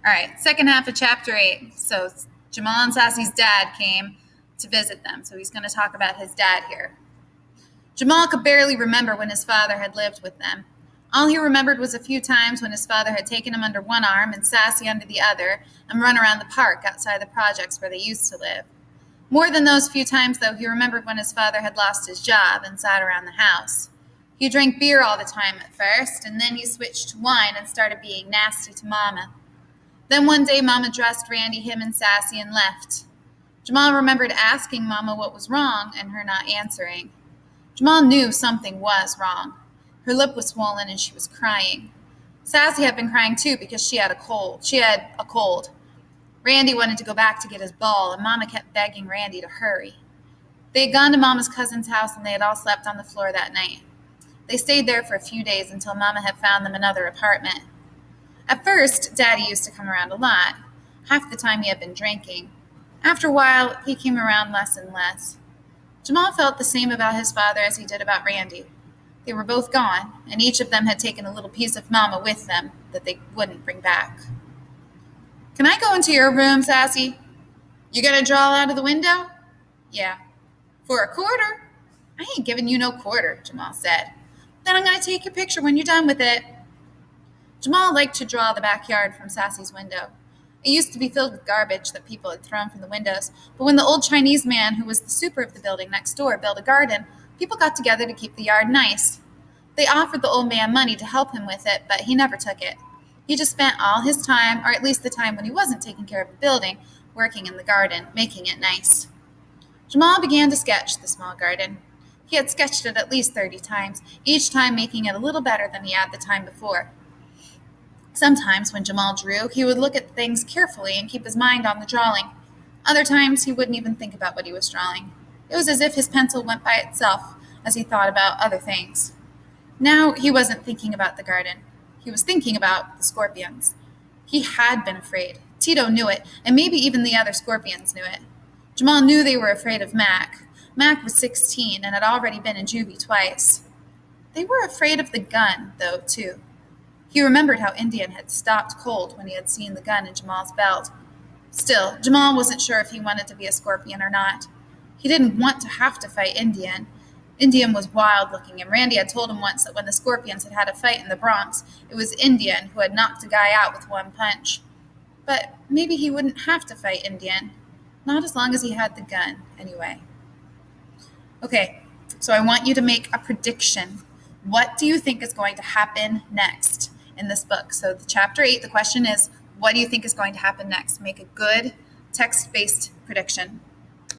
All right, second half of chapter 8. So Jamal and Sassy's dad came to visit them. So he's going to talk about his dad here. Jamal could barely remember when his father had lived with them. All he remembered was a few times when his father had taken him under one arm and Sassy under the other and run around the park outside the projects where they used to live. More than those few times, though, he remembered when his father had lost his job and sat around the house. He drank beer all the time at first, and then he switched to wine and started being nasty to Mama. Then one day Mama dressed Randy, him, and Sassy and left. Jamal remembered asking Mama what was wrong and her not answering. Jamal knew something was wrong. Her lip was swollen and she was crying. Sassy had been crying too because she had a cold. Randy wanted to go back to get his ball, and Mama kept begging Randy to hurry. They had gone to Mama's cousin's house and they had all slept on the floor that night. They stayed there for a few days until Mama had found them another apartment. At first, Daddy used to come around a lot. Half the time he had been drinking. After a while, he came around less and less. Jamal felt the same about his father as he did about Randy. They were both gone, and each of them had taken a little piece of Mama with them that they wouldn't bring back. "Can I go into your room, Sassy?" "You gonna draw out of the window?" "Yeah." "For a quarter?" "I ain't giving you no quarter," Jamal said. "Then I'm gonna take your picture when you're done with it." Jamal liked to draw the backyard from Sassy's window. It used to be filled with garbage that people had thrown from the windows, but when the old Chinese man who was the super of the building next door built a garden, people got together to keep the yard nice. They offered the old man money to help him with it, but he never took it. He just spent all his time, or at least the time when he wasn't taking care of the building, working in the garden, making it nice. Jamal began to sketch the small garden. He had sketched it at least 30 times, each time making it a little better than he had the time before. Sometimes when Jamal drew, he would look at things carefully and keep his mind on the drawing. Other times he wouldn't even think about what he was drawing. It was as if his pencil went by itself as he thought about other things. Now he wasn't thinking about the garden. He was thinking about the scorpions. He had been afraid. Tito knew it, and maybe even the other scorpions knew it. Jamal knew they were afraid of Mac. Mac was 16 and had already been in juvie twice. They were afraid of the gun, though, too. He remembered how Indian had stopped cold when he had seen the gun in Jamal's belt. Still, Jamal wasn't sure if he wanted to be a scorpion or not. He didn't want to have to fight Indian. Indian was wild-looking, and Randy had told him once that when the Scorpions had had a fight in the Bronx, it was Indian who had knocked a guy out with one punch. But maybe he wouldn't have to fight Indian. Not as long as he had the gun, anyway. Okay, so I want you to make a prediction. What do you think is going to happen next in this book? So chapter 8, the question is, what do you think is going to happen next? Make a good text-based prediction.